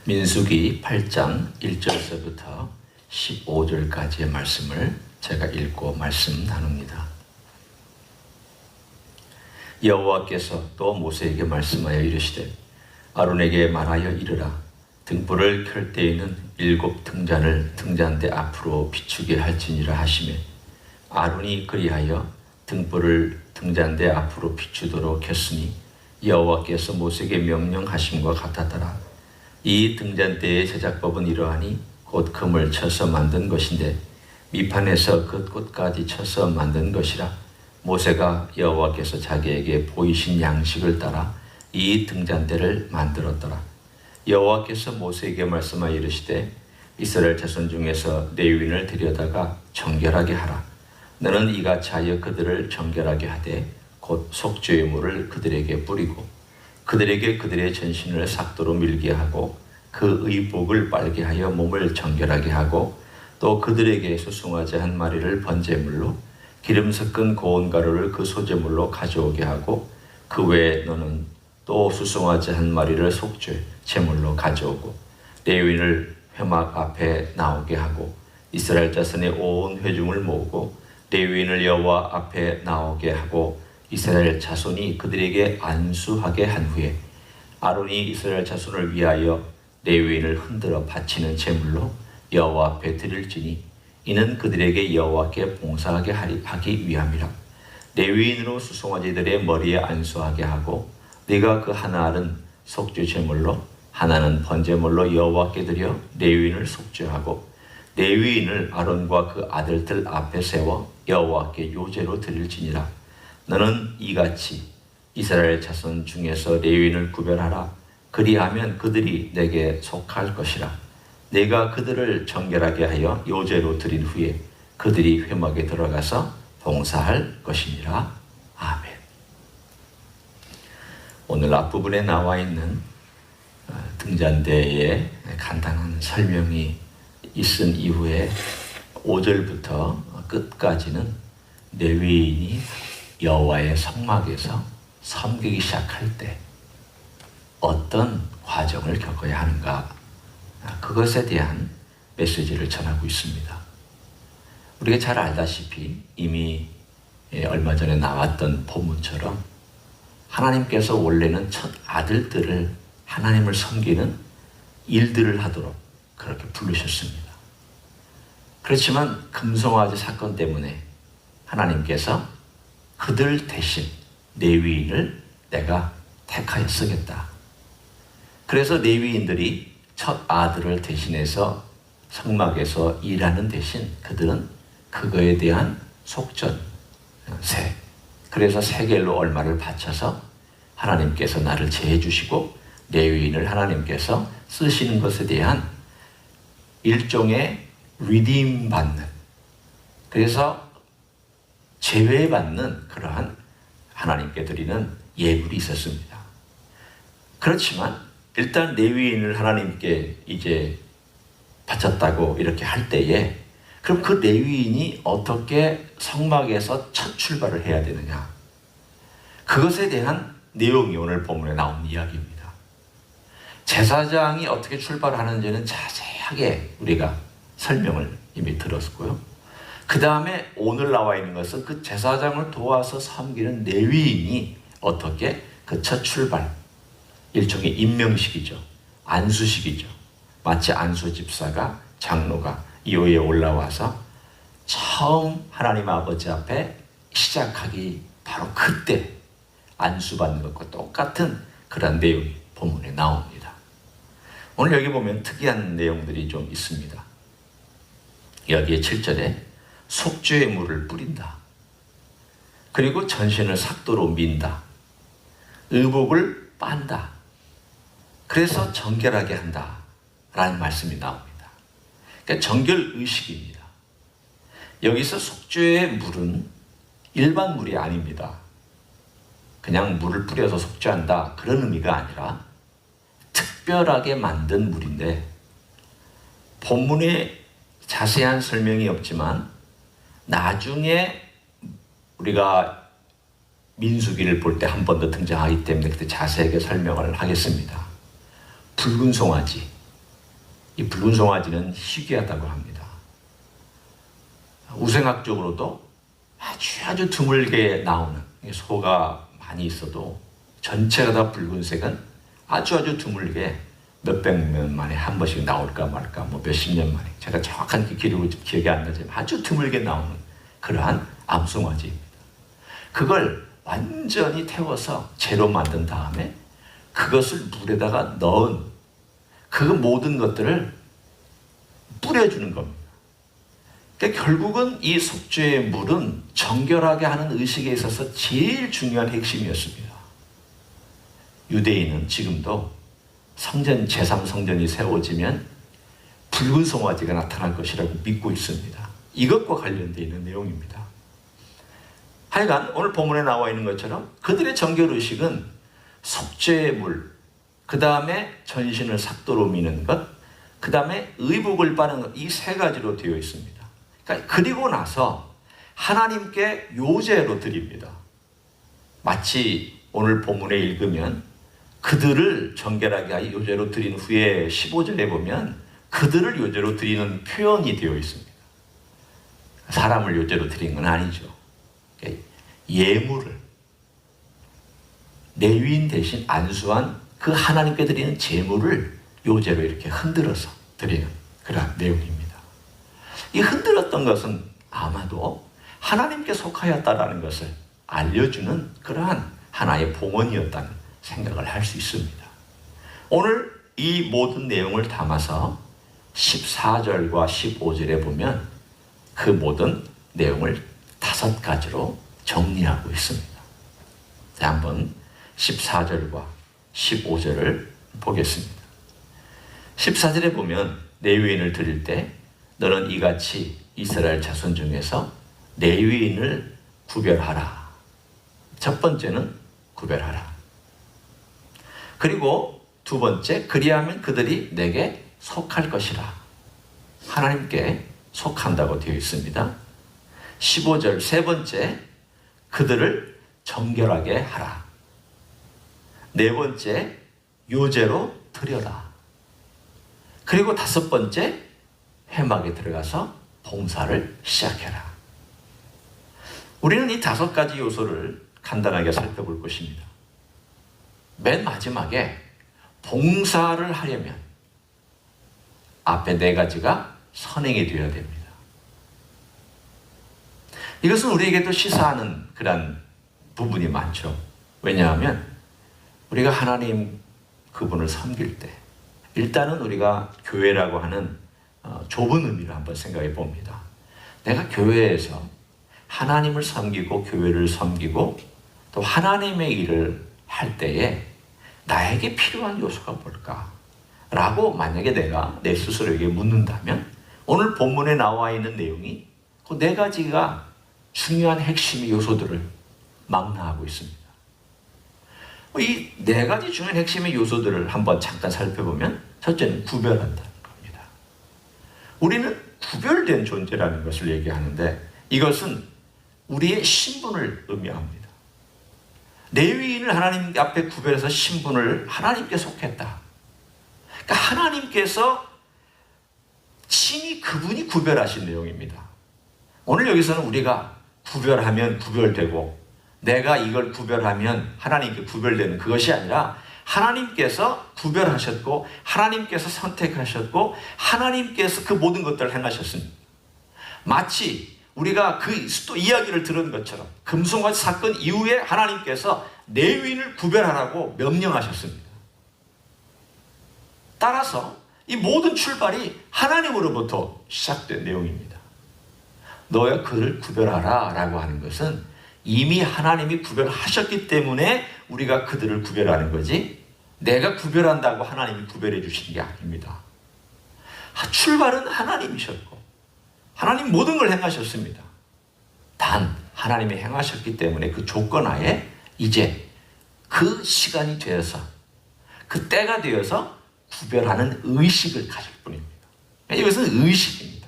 민수기 8장 1절서부터 15절까지의 말씀을 제가 읽고 말씀 나눕니다. 여호와께서 또 모세에게 말씀하여 이르시되 아론에게 말하여 이르라. 등불을 켤 때에는 7 등잔을 등잔대 앞으로 비추게 할지니라 하시매 아론이 그리하여 등불을 등잔대 앞으로 비추도록 켰으니 여호와께서 모세에게 명령하심과 같았더라. 이 등잔대의 제작법은 이러하니 곧 금을 쳐서 만든 것인데 밑판에서 끝끝까지 쳐서 만든 것이라. 모세가 여호와께서 자기에게 보이신 양식을 따라 이 등잔대를 만들었더라. 여호와께서 모세에게 말씀하여 이르시되 이스라엘 자손 중에서 레위인을 데려다가 정결하게 하라. 너는 이같이 하여 그들을 정결하게 하되 곧 속죄의 물을 그들에게 뿌리고 그들에게 그들의 전신을 삭도로 밀게 하고 그 의복을 빨게 하여 몸을 정결하게 하고 또 그들에게 수송아지 한 마리를 번제물로 기름 섞은 고운 가루를 그 소제물로 가져오게 하고 그 외에 너는 또 수송아지 한 마리를 속죄 제물로 가져오고 레위인을 회막 앞에 나오게 하고 이스라엘 자손의 온 회중을 모으고 레위인을 여호와 앞에 나오게 하고 이스라엘 자손이 그들에게 안수하게 한 후에 아론이 이스라엘 자손을 위하여 레위인을 흔들어 바치는 제물로 여호와 앞에 드릴지니 이는 그들에게 여호와께 봉사하게 하기 위함이라. 레위인으로 수송아지들의 머리에 안수하게 하고 네가 그 하나는 속죄 제물로 하나는 번제물로 여호와께 드려 레위인을 속죄하고 레위인을 아론과 그 아들들 앞에 세워 여호와께 요제로 드릴지니라. 너는 이같이 이스라엘 자손 중에서 레위인을 구별하라. 그리하면 그들이 내게 속할 것이라. 내가 그들을 정결하게 하여 요제로 드린 후에 그들이 회막에 들어가서 봉사할 것이니라. 아멘. 오늘 앞부분에 나와 있는 등잔대의 간단한 설명이 있은 이후에 5절부터 끝까지는 레위인이 여호와의 성막에서 섬기기 시작할 때 어떤 과정을 겪어야 하는가, 그것에 대한 메시지를 전하고 있습니다. 우리가 잘 알다시피 이미 얼마 전에 나왔던 본문처럼 하나님께서 원래는 첫 아들들을 하나님을 섬기는 일들을 하도록 그렇게 부르셨습니다. 그렇지만 금송아지 사건 때문에 하나님께서 그들 대신 레위인을 내가 택하여 쓰겠다. 그래서 레위인들이 첫 아들을 대신해서 성막에서 일하는 대신 그들은 그거에 대한 속전, 세, 그래서 세겔로 얼마를 바쳐서 하나님께서 나를 제해 주시고 레위인을 하나님께서 쓰시는 것에 대한 일종의 리딤 받는, 그래서 제외받는 그러한 하나님께 드리는 예물이 있었습니다. 그렇지만 일단 레위인을 하나님께 이제 바쳤다고 이렇게 할 때에 그럼 그 레위인이 어떻게 성막에서 첫 출발을 해야 되느냐, 그것에 대한 내용이 오늘 본문에 나온 이야기입니다. 제사장이 어떻게 출발하는지는 자세하게 우리가 설명을 이미 들었고요. 그 다음에 오늘 나와 있는 것은 그 제사장을 도와서 섬기는 레위인이 어떻게 그 첫 출발, 일종의 임명식이죠. 안수식이죠. 마치 안수 집사가, 장로가 이후에 올라와서 처음 하나님 아버지 앞에 시작하기 바로 그때 안수받는 것과 똑같은 그런 내용이 본문에 나옵니다. 오늘 여기 보면 특이한 내용들이 좀 있습니다. 여기에 7절에 속죄의 물을 뿌린다. 그리고 전신을 삭도로 민다. 의복을 빤다. 그래서 정결하게 한다 라는 말씀이 나옵니다. 그러니까 정결의식입니다. 여기서 속죄의 물은 일반 물이 아닙니다. 그냥 물을 뿌려서 속죄한다 그런 의미가 아니라 특별하게 만든 물인데, 본문에 자세한 설명이 없지만 나중에 우리가 민수기를 볼 때 한 번 더 등장하기 때문에 그때 자세하게 설명을 하겠습니다. 붉은 송아지, 이 붉은 송아지는 희귀하다고 합니다. 우생학적으로도 아주 드물게 나오는, 소가 많이 있어도 전체가 다 붉은색은 아주 드물게 몇백 년 만에 한 번씩 나올까 말까, 뭐 몇십 년 만에, 제가 정확한 기억이 안 나지만 아주 드물게 나오는 그러한 암송아지입니다. 그걸 완전히 태워서 재로 만든 다음에 그것을 물에다가 넣은 그 모든 것들을 뿌려주는 겁니다. 그러니까 결국은 이 속죄의 물은 정결하게 하는 의식에 있어서 제일 중요한 핵심이었습니다. 유대인은 지금도 성전, 제3성전이 세워지면 붉은 송아지가 나타날 것이라고 믿고 있습니다. 이것과 관련되어 있는 내용입니다. 하여간 오늘 본문에 나와 있는 것처럼 그들의 정결의식은 속죄의 물, 그 다음에 전신을 삭도로 미는 것, 그 다음에 의복을 바르는 것, 이 세 가지로 되어 있습니다. 그러니까 그리고 나서 하나님께 요제로 드립니다. 마치 오늘 본문에 읽으면 그들을 정결하게 하여 요제로 드린 후에 15절에 보면 그들을 요제로 드리는 표현이 되어 있습니다. 사람을 요제로 드린 건 아니죠. 예물을, 레위인 대신 안수한 그 하나님께 드리는 제물을 요제로 이렇게 흔들어서 드리는 그런 내용입니다. 이 흔들었던 것은 아마도 하나님께 속하였다라는 것을 알려주는 그러한 하나의 봉헌이었다는 생각을 할 수 있습니다. 오늘 이 모든 내용을 담아서 14절과 15절에 보면 그 모든 내용을 5가지로 정리하고 있습니다. 자, 한번 14절과 15절을 보겠습니다. 14절에 보면 레위인을 드릴 때 너는 이같이 이스라엘 자손 중에서 레위인을 구별하라. 첫 번째는 구별하라. 그리고 두 번째, 그리하면 그들이 내게 속할 것이라. 하나님께 속한다고 되어 있습니다. 15절 세 번째, 그들을 정결하게 하라. 네 번째, 요제로 드려라. 그리고 다섯 번째, 회막에 들어가서 봉사를 시작해라. 우리는 이 5가지 요소를 간단하게 살펴볼 것입니다. 맨 마지막에 봉사를 하려면 앞에 4가지가 선행이 되어야 됩니다. 이것은 우리에게도 시사하는 그런 부분이 많죠. 왜냐하면 우리가 하나님 그분을 섬길 때 일단은 우리가 교회라고 하는 좁은 의미를 한번 생각해 봅니다. 내가 교회에서 하나님을 섬기고 교회를 섬기고 또 하나님의 일을 할 때에 나에게 필요한 요소가 뭘까? 라고 만약에 내가 내 스스로에게 묻는다면 오늘 본문에 나와 있는 내용이 그 4가지가 중요한 핵심의 요소들을 망라하고 있습니다. 이 4가지 중요한 핵심의 요소들을 한번 잠깐 살펴보면 첫째는 구별한다는 겁니다. 우리는 구별된 존재라는 것을 얘기하는데 이것은 우리의 신분을 의미합니다. 레위인을 하나님 앞에 구별해서 신분을 하나님께 속했다. 그러니까 하나님께서 친히 그분이 구별하신 내용입니다. 오늘 여기서는 우리가 구별하면 구별되고 내가 이걸 구별하면 하나님께 구별되는 그것이 아니라 하나님께서 구별하셨고 하나님께서 선택하셨고 하나님께서 그 모든 것들을 행하셨습니다. 마치 우리가 그 또 이야기를 들은 것처럼 금송아지 사건 이후에 하나님께서 레위인을 구별하라고 명령하셨습니다. 따라서 이 모든 출발이 하나님으로부터 시작된 내용입니다. 너야 그를 구별하라 라고 하는 것은 이미 하나님이 구별하셨기 때문에 우리가 그들을 구별하는 거지 내가 구별한다고 하나님이 구별해 주시는 게 아닙니다. 출발은 하나님이셨고 하나님 모든 걸 행하셨습니다. 단 하나님이 행하셨기 때문에 그 조건 하에 이제 그 시간이 되어서 그 때가 되어서 구별하는 의식을 가질 뿐입니다. 이것은 의식입니다.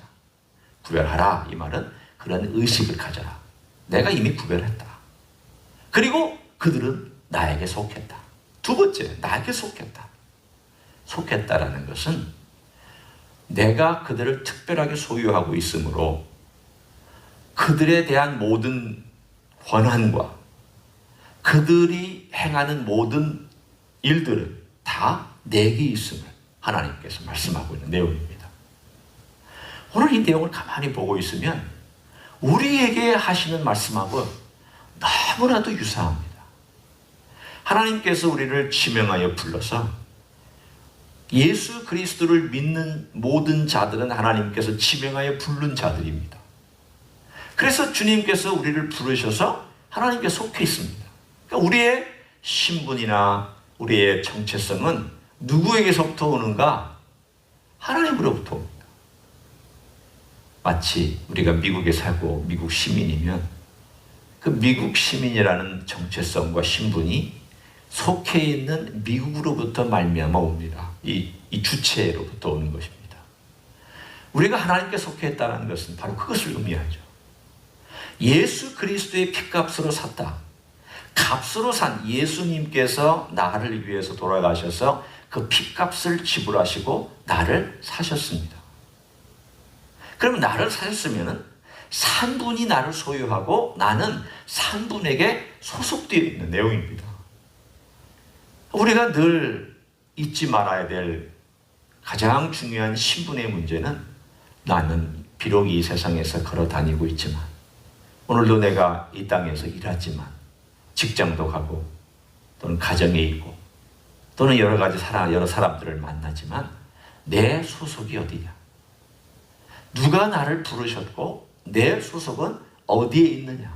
구별하라 이 말은 그런 의식을 가져라. 내가 이미 구별했다. 그리고 그들은 나에게 속했다. 두 번째, 나에게 속했다. 속했다라는 것은 내가 그들을 특별하게 소유하고 있으므로 그들에 대한 모든 권한과 그들이 행하는 모든 일들은 다 내게 있음을 하나님께서 말씀하고 있는 내용입니다. 오늘 이 내용을 가만히 보고 있으면 우리에게 하시는 말씀하고 너무나도 유사합니다. 하나님께서 우리를 지명하여 불러서 예수 그리스도를 믿는 모든 자들은 하나님께서 지명하여 부른 자들입니다. 그래서 주님께서 우리를 부르셔서 하나님께 속해 있습니다. 그러니까 우리의 신분이나 우리의 정체성은 누구에게서부터 오는가? 하나님으로부터 옵니다. 마치 우리가 미국에 살고 미국 시민이면 그 미국 시민이라는 정체성과 신분이 속해 있는 미국으로부터 말미암아 옵니다. 이 주체로부터 오는 것입니다. 우리가 하나님께 속해 있다는 것은 바로 그것을 의미하죠. 예수 그리스도의 핏값으로 샀다. 값으로 산 예수님께서 나를 위해서 돌아가셔서 그 핏값을 지불하시고 나를 사셨습니다. 그럼 나를 사셨으면 산 분이 나를 소유하고 나는 산 분에게 소속되어 있는 내용입니다. 우리가 늘 잊지 말아야 될 가장 중요한 신분의 문제는 나는 비록 이 세상에서 걸어 다니고 있지만 오늘도 내가 이 땅에서 일하지만 직장도 가고 또는 가정에 있고 또는 여러 가지 여러 사람들을 만나지만 내 소속이 어디냐? 누가 나를 부르셨고 내 소속은 어디에 있느냐?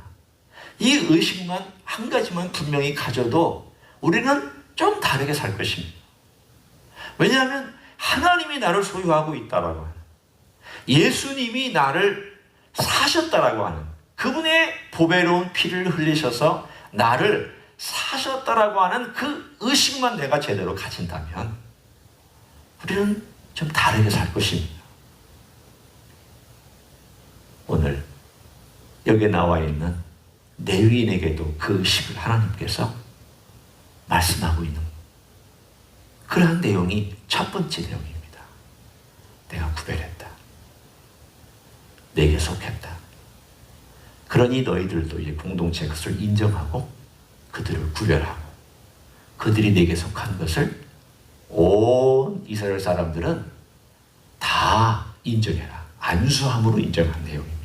이 의식만 한 가지만 분명히 가져도 우리는 좀 다르게 살 것입니다. 왜냐하면 하나님이 나를 소유하고 있다라고 하는, 예수님이 나를 사셨다라고 하는 그분의 보배로운 피를 흘리셔서 나를 사셨다라고 하는 그 의식만 내가 제대로 가진다면 우리는 좀 다르게 살 것입니다. 오늘 여기에 나와 있는 레위인에게도 그 의식을 하나님께서 말씀하고 있는 그러한 내용이 첫 번째 내용입니다. 내가 구별했다. 내게 속했다. 그러니 너희들도 이 공동체 것을 인정하고 그들을 구별하고 그들이 내게 속한 것을 온 이스라엘 사람들은 다 인정해라. 안수함으로 인정한 내용입니다.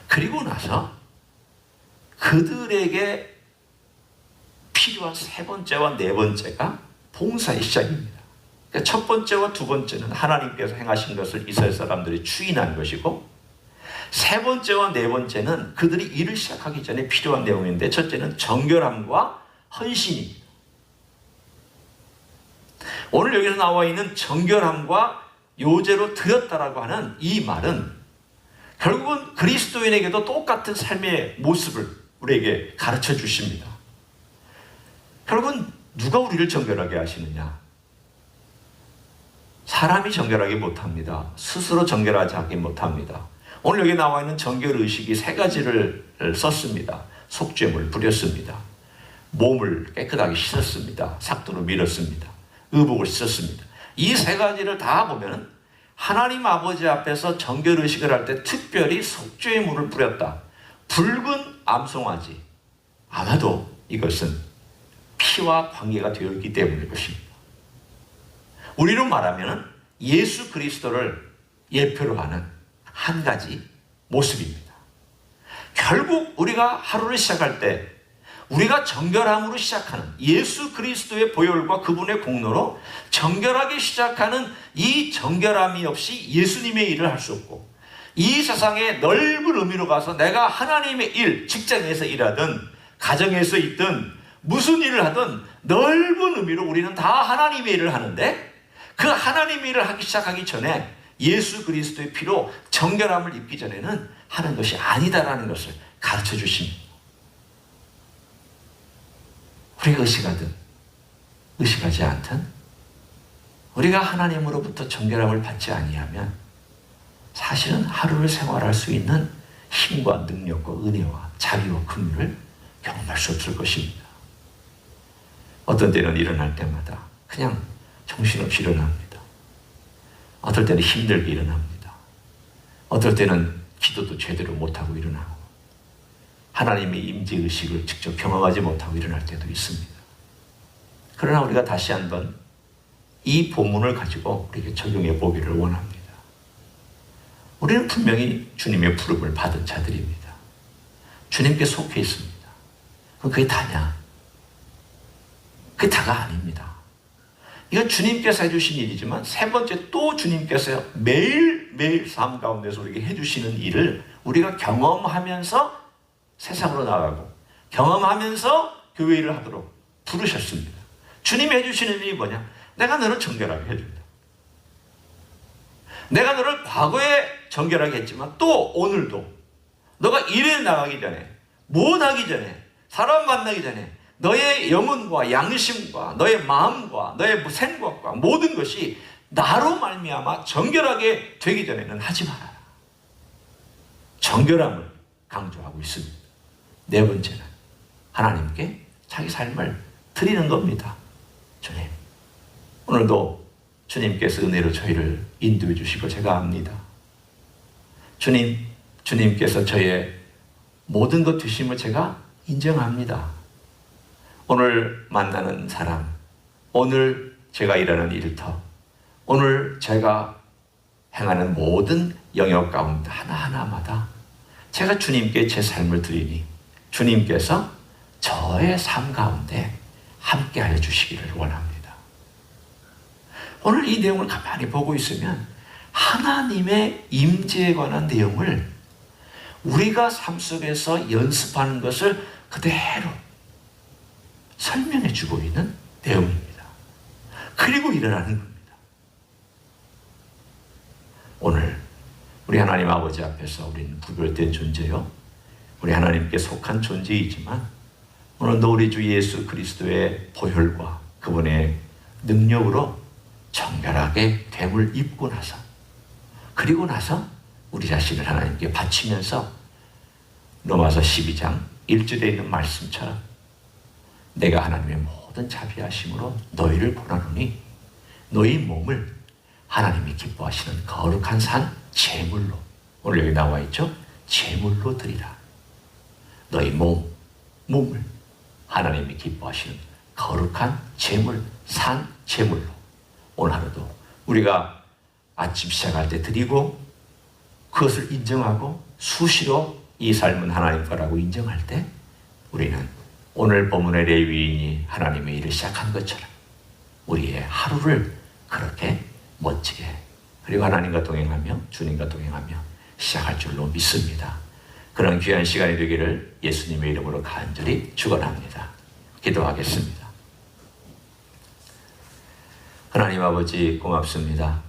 그리고 나서 그들에게 필요한 세 번째와 네 번째가 봉사의 시작입니다. 그러니까 첫 번째와 두 번째는 하나님께서 행하신 것을 이스라엘 사람들이 추인한 것이고 세 번째와 네 번째는 그들이 일을 시작하기 전에 필요한 내용인데 첫째는 정결함과 헌신입니다. 오늘 여기서 나와 있는 정결함과 요제로 드렸다라고 하는 이 말은 결국은 그리스도인에게도 똑같은 삶의 모습을 우리에게 가르쳐 주십니다. 결국은 누가 우리를 정결하게 하시느냐? 사람이 정결하게 못합니다. 스스로 정결하지 못합니다. 오늘 여기 나와 있는 정결의식이 세 가지를 썼습니다. 속죄물 뿌렸습니다. 몸을 깨끗하게 씻었습니다. 삭도로 밀었습니다. 의복을 씻었습니다. 이 세 가지를 다 보면 하나님 아버지 앞에서 정결의식을 할 때 특별히 속죄의 물을 뿌렸다. 붉은 암송아지. 아마도 이것은 피와 관계가 되어 있기 때문일 것입니다. 우리로 말하면 예수 그리스도를 예표로 하는 한 가지 모습입니다. 결국 우리가 하루를 시작할 때 우리가 정결함으로 시작하는 예수 그리스도의 보혈과 그분의 공로로 정결하게 시작하는 이 정결함이 없이 예수님의 일을 할 수 없고 이 세상의 넓은 의미로 가서 내가 하나님의 일, 직장에서 일하든 가정에서 있든 무슨 일을 하든 넓은 의미로 우리는 다 하나님의 일을 하는데 그 하나님의 일을 하기 시작하기 전에 예수 그리스도의 피로 정결함을 입기 전에는 하는 것이 아니다라는 것을 가르쳐 주십니다. 우리가 의식하든 의식하지 않든 우리가 하나님으로부터 정결함을 받지 아니하면 사실은 하루를 생활할 수 있는 힘과 능력과 은혜와 자비와 긍휼을 경험할 수 없을 것입니다. 어떤 때는 일어날 때마다 그냥 정신없이 일어납니다. 어떨 때는 힘들게 일어납니다. 어떨 때는 기도도 제대로 못하고 일어나고 하나님의 임재의식을 직접 경험하지 못하고 일어날 때도 있습니다. 그러나 우리가 다시 한번 이 본문을 가지고 우리에게 적용해 보기를 원합니다. 우리는 분명히 주님의 부름을 받은 자들입니다. 주님께 속해 있습니다. 그럼 그게 다냐? 그게 다가 아닙니다. 이건 주님께서 해주신 일이지만 세 번째 또 주님께서 매일매일 삶 가운데서 우리에게 해주시는 일을 우리가 경험하면서 세상으로 나가고 경험하면서 교회 일을 하도록 부르셨습니다. 주님이 해주시는 일이 뭐냐? 내가 너를 정결하게 해준다. 내가 너를 과거에 정결하게 했지만 또 오늘도 너가 일에 나가기 전에, 무엇하기 전에, 사람 만나기 전에 너의 영혼과 양심과 너의 마음과 너의 생각과 모든 것이 나로 말미암아 정결하게 되기 전에는 하지 말아라. 정결함을 강조하고 있습니다. 네 번째는 하나님께 자기 삶을 드리는 겁니다. 주님, 오늘도 주님께서 은혜로 저희를 인도해 주시고 제가 압니다. 주님께서 저의 모든 것 되심을 제가 인정합니다. 오늘 만나는 사람, 오늘 제가 일하는 일터, 오늘 제가 행하는 모든 영역 가운데 하나하나마다 제가 주님께 제 삶을 드리니 주님께서 저의 삶 가운데 함께하여 주시기를 원합니다. 오늘 이 내용을 가만히 보고 있으면 하나님의 임재에 관한 내용을 우리가 삶 속에서 연습하는 것을 그대로 설명해 주고 있는 내용입니다. 그리고 일어나는 겁니다. 오늘 우리 하나님 아버지 앞에서 우리는 구별된 존재요, 우리 하나님께 속한 존재이지만 오늘도 우리 주 예수 그리스도의 보혈과 그분의 능력으로 정결하게 됨을 입고 나서, 그리고 나서 우리 자신을 하나님께 바치면서 로마서 12장 1절에 있는 말씀처럼 내가 하나님의 모든 자비하심으로 너희를 보라노니 너희 몸을 하나님이 기뻐하시는 거룩한 산 제물로, 오늘 여기 나와 있죠? 제물로 드리라. 너희 몸을 하나님이 기뻐하시는 거룩한 제물, 산 제물로. 오늘 하루도 우리가 아침 시작할 때 드리고 그것을 인정하고 수시로 이 삶은 하나님 거라고 인정할 때 우리는 오늘 본문의 레위인이 하나님의 일을 시작한 것처럼 우리의 하루를 그렇게 멋지게, 그리고 하나님과 동행하며 주님과 동행하며 시작할 줄로 믿습니다. 그런 귀한 시간이 되기를 예수님의 이름으로 간절히 축원합니다. 기도하겠습니다. 하나님 아버지 고맙습니다.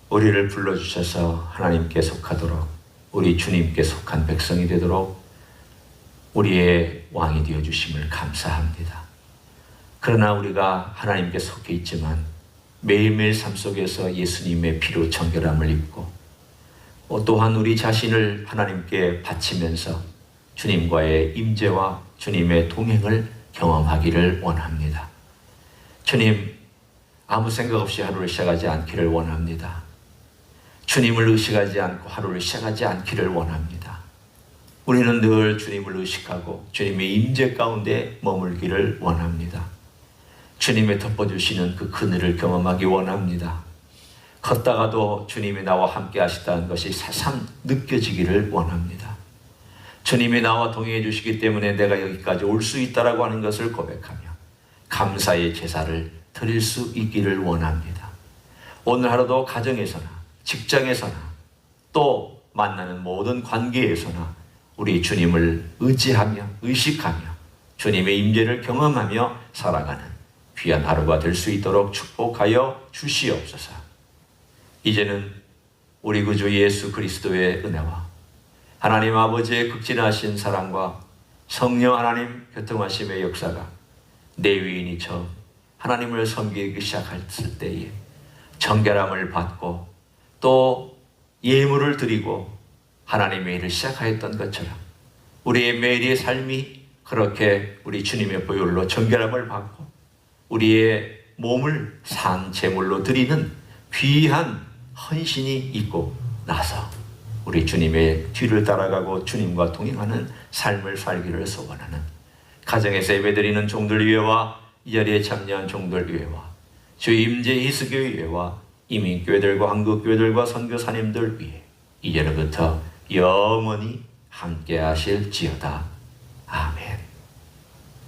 우리를 불러주셔서 하나님께 속하도록, 우리 주님께 속한 백성이 되도록 우리의 왕이 되어주심을 감사합니다. 그러나 우리가 하나님께 속해 있지만 매일매일 삶 속에서 예수님의 피로 정결함을 입고 또한 우리 자신을 하나님께 바치면서 주님과의 임재와 주님의 동행을 경험하기를 원합니다. 주님, 아무 생각 없이 하루를 시작하지 않기를 원합니다. 주님을 의식하지 않고 하루를 시작하지 않기를 원합니다. 우리는 늘 주님을 의식하고 주님의 임재 가운데 머물기를 원합니다. 주님의 덮어주시는 그 그늘을 경험하기 원합니다. 걷다가도 주님이 나와 함께 하시다는 것이 새삼 느껴지기를 원합니다. 주님이 나와 동행해 주시기 때문에 내가 여기까지 올 수 있다라고 하는 것을 고백하며 감사의 제사를 드릴 수 있기를 원합니다. 오늘 하루도 가정에서나 직장에서나 또 만나는 모든 관계에서나 우리 주님을 의지하며 의식하며 주님의 임재를 경험하며 살아가는 귀한 하루가 될 수 있도록 축복하여 주시옵소서. 이제는 우리 구주 예수 그리스도의 은혜와 하나님 아버지의 극진하신 사랑과 성령 하나님 교통하심의 역사가 레위인이 처음 하나님을 섬기기 시작했을 때에 정결함을 받고 또 예물을 드리고 하나님의 일을 시작하였던 것처럼 우리의 매일의 삶이 그렇게 우리 주님의 보혈로 정결함을 받고 우리의 몸을 산 제물로 드리는 귀한 헌신이 있고 나서 우리 주님의 뒤를 따라가고 주님과 동행하는 삶을 살기를 소원하는 가정에서 예배드리는 종들 위에와 이 자리에 참여한 종들 위에와 주 임재 희수교회 위에와 이민교회들과 한국교회들과 선교사님들 위에 이제로부터 영원히 함께 하실지어다. 아멘.